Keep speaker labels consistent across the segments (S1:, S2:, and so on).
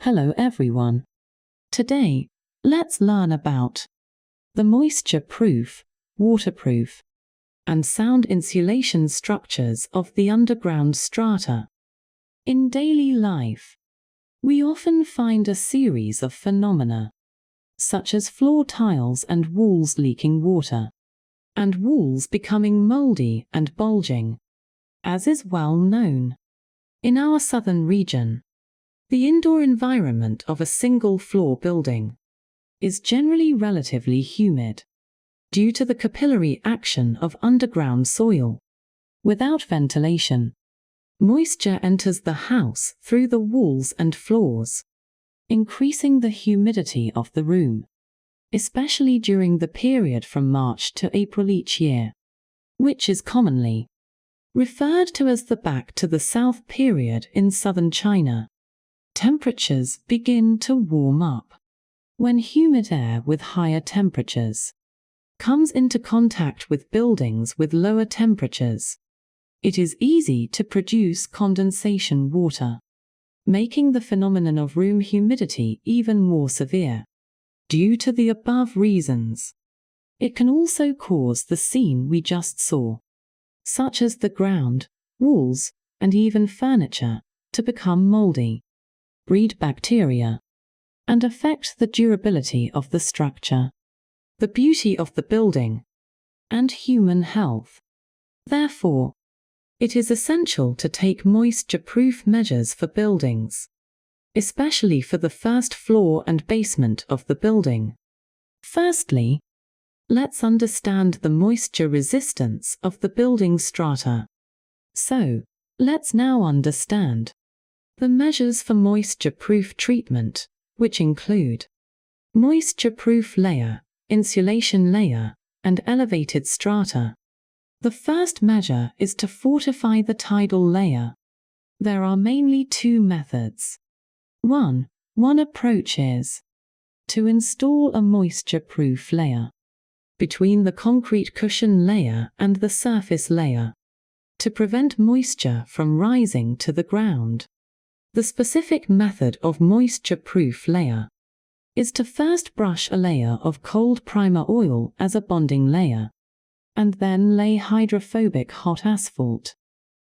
S1: Hello everyone. Today, let's learn about the moisture-proof, waterproof, and sound insulation structures of the underground strata. In daily life, we often find a series of phenomena, such as floor tiles and walls leaking water, and walls becoming moldy and bulging, as is well known. In our southern region, the indoor environment of a single-floor building is generally relatively humid, due to the capillary action of underground soil. Without ventilation, moisture enters the house through the walls and floors, increasing the humidity of the room, especially during the period from March to April each year, which is commonly referred to as the back to the south period in southern China. Temperatures begin to warm up when humid air with higher temperatures comes into contact with buildings with lower temperatures. It is easy to produce condensation water, making the phenomenon of room humidity even more severe. Due to the above reasons, it can also cause the scene we just saw, such as the ground, walls, and even furniture, to become moldy, breed bacteria, and affect the durability of the structure, the beauty of the building, and human health. Therefore, it is essential to take moisture-proof measures for buildings, especially for the first floor and basement of the building. Firstly, let's understand the moisture resistance of the building strata. So, let's now understand the measures for moisture-proof treatment, which include moisture-proof layer, insulation layer, and elevated strata. The first measure is to fortify the tidal layer. There are mainly two methods. One approach is to install a moisture-proof layer between the concrete cushion layer and the surface layer to prevent moisture from rising to the ground. The specific method of moisture-proof layer is to first brush a layer of cold primer oil as a bonding layer, and then lay hydrophobic hot asphalt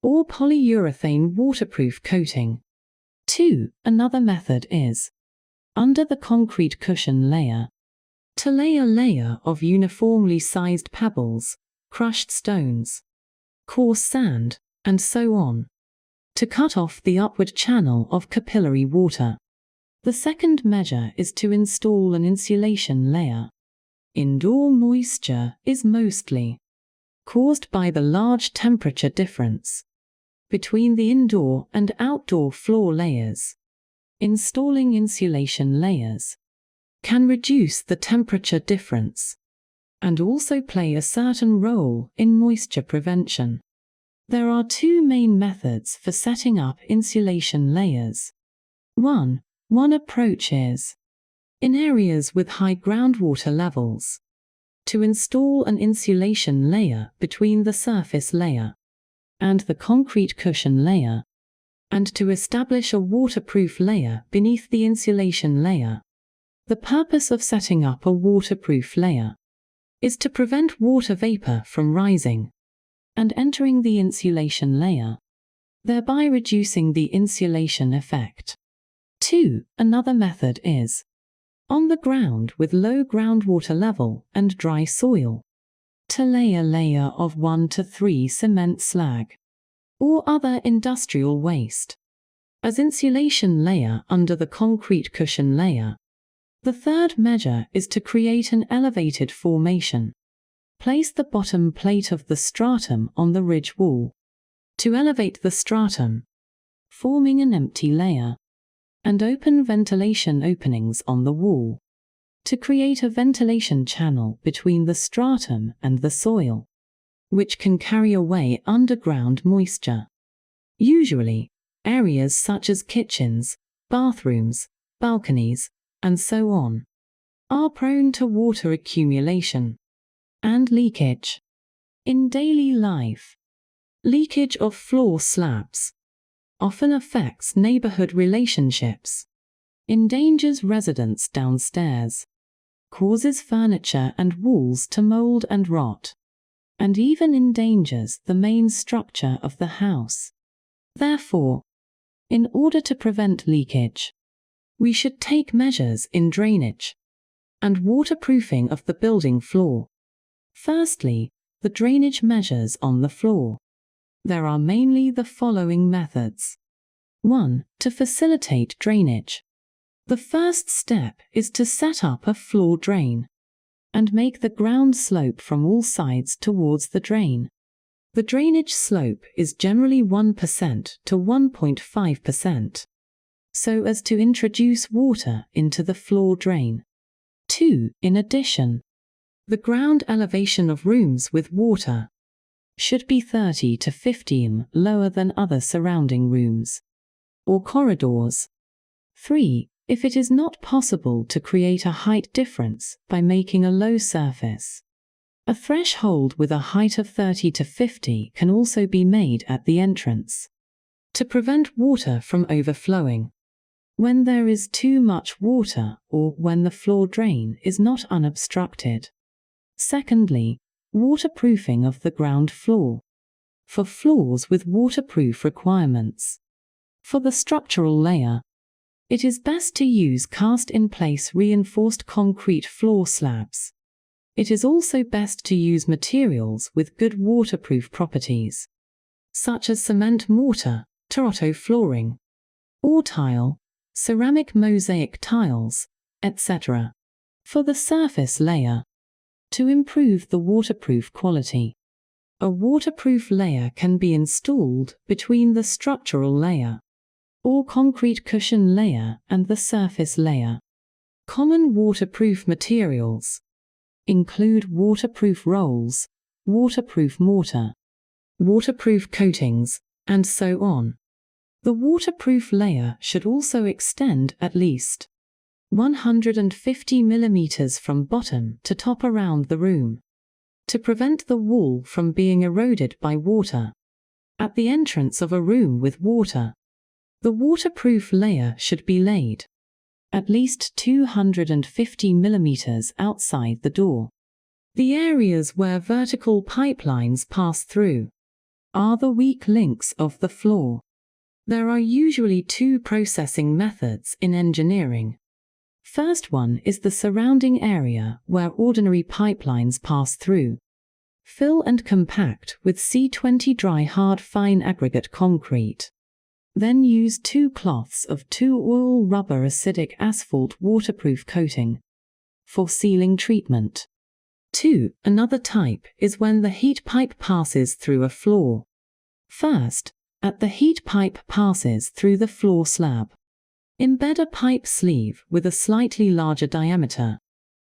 S1: or polyurethane waterproof coating. 2. Another method is, under the concrete cushion layer, to lay a layer of uniformly sized pebbles, crushed stones, coarse sand, and so on, to cut off the upward channel of capillary water. The second measure is to install an insulation layer. Indoor moisture is mostly caused by the large temperature difference between the indoor and outdoor floor layers. Installing insulation layers can reduce the temperature difference and also play a certain role in moisture prevention. There are two main methods for setting up insulation layers. One approach is, in areas with high groundwater levels, to install an insulation layer between the surface layer and the concrete cushion layer, and to establish a waterproof layer beneath the insulation layer. The purpose of setting up a waterproof layer is to prevent water vapor from rising and entering the insulation layer, thereby reducing the insulation effect. 2. Another method is, on the ground with low groundwater level and dry soil, to lay a layer of 1 to 3 cement slag or other industrial waste as insulation layer under the concrete cushion layer. The third measure is to create an elevated formation. Place the bottom plate of the stratum on the ridge wall to elevate the stratum, forming an empty layer, and open ventilation openings on the wall to create a ventilation channel between the stratum and the soil, which can carry away underground moisture. Usually, areas such as kitchens, bathrooms, balconies, and so on are prone to water accumulation and leakage. In daily life, leakage of floor slabs often affects neighborhood relationships. endangers residents downstairs, causes furniture and walls to mold and rot, and even endangers the main structure of the house. Therefore, in order to prevent leakage, we should take measures in drainage and waterproofing of the building floor. Firstly, the drainage measures on the floor. There are mainly the following methods. 1. To facilitate drainage. The first step is to set up a floor drain and make the ground slope from all sides towards the drain. The drainage slope is generally 1% to 1.5%, so as to introduce water into the floor drain. 2. In addition, the ground elevation of rooms with water should be 30 to 50 m lower than other surrounding rooms or corridors. 3. If it is not possible to create a height difference by making a low surface, a threshold with a height of 30 to 50 can also be made at the entrance to prevent water from overflowing when there is too much water or when the floor drain is not unobstructed. Secondly, waterproofing of the ground floor. For floors with waterproof requirements. For the structural layer, it is best to use cast-in-place reinforced concrete floor slabs. It is also best to use materials with good waterproof properties, such as cement mortar, Toronto flooring, or tile, ceramic mosaic tiles, etc. For the surface layer, to improve the waterproof quality, a waterproof layer can be installed between the structural layer or concrete cushion layer and the surface layer. Common waterproof materials include waterproof rolls, waterproof mortar, waterproof coatings, and so on. The waterproof layer should also extend at least 150 mm from bottom to top around the room, to prevent the wall from being eroded by water. At the entrance of a room with water, the waterproof layer should be laid at least 250 mm outside the door. The areas where vertical pipelines pass through are the weak links of the floor. There are usually two processing methods in engineering. First one is the surrounding area where ordinary pipelines pass through. Fill and compact with C20 dry hard fine aggregate concrete. Then use 2 cloths of 2-oil rubber acidic asphalt waterproof coating for sealing treatment. 2. Another type is when the heat pipe passes through a floor. First, at the heat pipe passes through the floor slab, embed a pipe sleeve with a slightly larger diameter.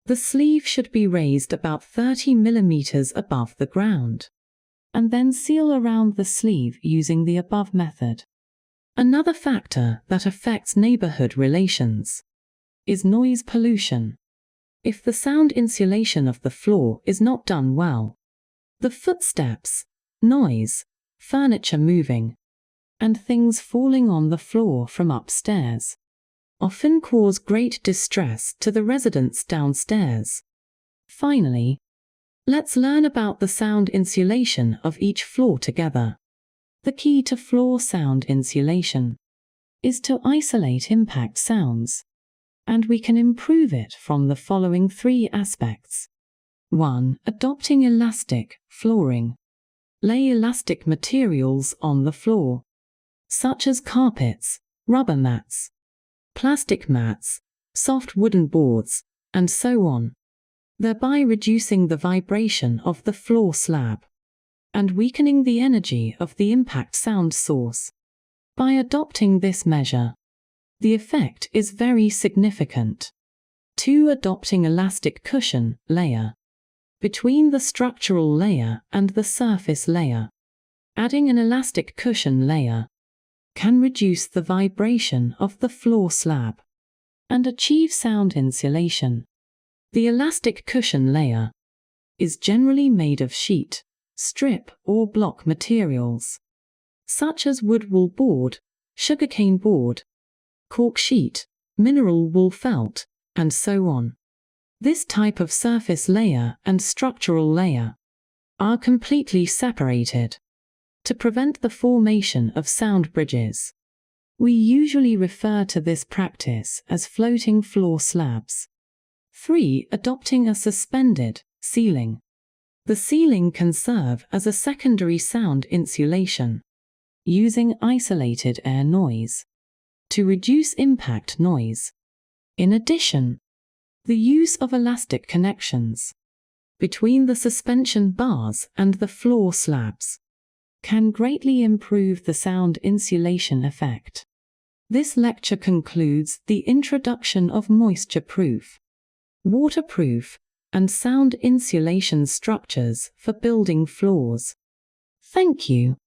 S1: The sleeve should be raised about 30 mm above the ground, and then seal around the sleeve using the above method. Another factor that affects neighborhood relations is noise pollution. If the sound insulation of the floor is not done well, the footsteps, noise, furniture moving, and things falling on the floor from upstairs often cause great distress to the residents downstairs. Finally, let's learn about the sound insulation of each floor together. The key to floor sound insulation is to isolate impact sounds, and we can improve it from the following 3 aspects. 1. Adopting elastic flooring. Lay elastic materials on the floor, such as carpets, rubber mats, plastic mats, soft wooden boards, and so on, thereby reducing the vibration of the floor slab and weakening the energy of the impact sound source. By adopting this measure, the effect is very significant. 2. Adopting elastic cushion layer between the structural layer and the surface layer. Adding an elastic cushion layer can reduce the vibration of the floor slab and achieve sound insulation. The elastic cushion layer is generally made of sheet, strip, or block materials, such as wood wool board, sugarcane board, cork sheet, mineral wool felt, and so on. This type of surface layer and structural layer are completely separated. To prevent the formation of sound bridges, we usually refer to this practice as floating floor slabs. 3. Adopting a suspended ceiling. The ceiling can serve as a secondary sound insulation, using isolated air noise to reduce impact noise. In addition, the use of elastic connections between the suspension bars and the floor slabs can greatly improve the sound insulation effect. This lecture concludes the introduction of moisture-proof, waterproof, and sound insulation structures for building floors. Thank you.